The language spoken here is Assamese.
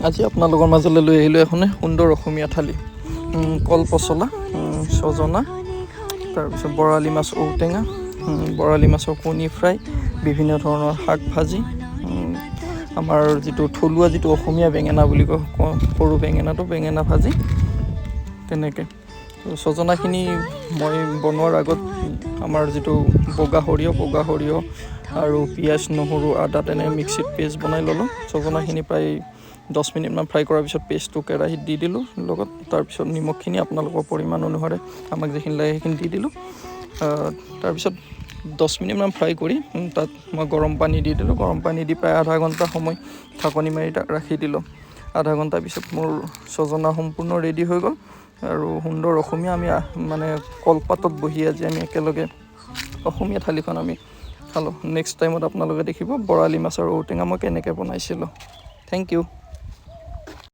আজি আপোনালোকৰ মাজলৈ লৈ আহিলোঁ এখন সুন্দৰ অসমীয়া থালি। কল পচলা, ছজনা, তাৰপিছত বৰালি মাছ ঔটেঙা, বৰালি মাছৰ কণী ফ্ৰাই, বিভিন্ন ধৰণৰ শাক ভাজি, আমাৰ যিটো থলুৱা যিটো অসমীয়া বেঙেনা বুলি কয় সৰু বেঙেনাটো, বেঙেনা ভাজি, তেনেকৈ। ছজনাখিনি মই বনোৱাৰ আগত আমাৰ যিটো বগা সৰিয়হ আৰু পিঁয়াজ নহৰু আদা তেনে মিক্সিত পেষ্ট বনাই ল'লোঁ। ছজনাখিনি প্ৰায় 10 মিনিটমান ফ্ৰাই কৰাৰ পিছত পেষ্টটো কেৰাহীত দি দিলোঁ লগত। তাৰপিছত নিমখখিনি আপোনালোকৰ পৰিমাণ অনুসাৰে আমাক যিখিনি লাগে সেইখিনি দি দিলোঁ। তাৰপিছত 10 মিনিটমান ফ্ৰাই কৰি তাত মই গৰম পানী দি দিলোঁ। গৰম পানী দি প্ৰায় আধা ঘণ্টা সময় ঢাকনি মাৰি তাক ৰাখি দিলোঁ। আধা ঘণ্টাৰ পিছত মোৰ ছজনা সম্পূৰ্ণ ৰেডি হৈ গ'ল আৰু সুন্দৰ অসমীয়া আমি মানে কলপাতত বহি আজি আমি একেলগে অসমীয়া থালিখন আমি খালোঁ। নেক্সট টাইমত আপোনালোকে দেখিব বৰালি মাছৰ ঔটেঙা মই কেনেকৈ বনাইছিলোঁ। Thank U.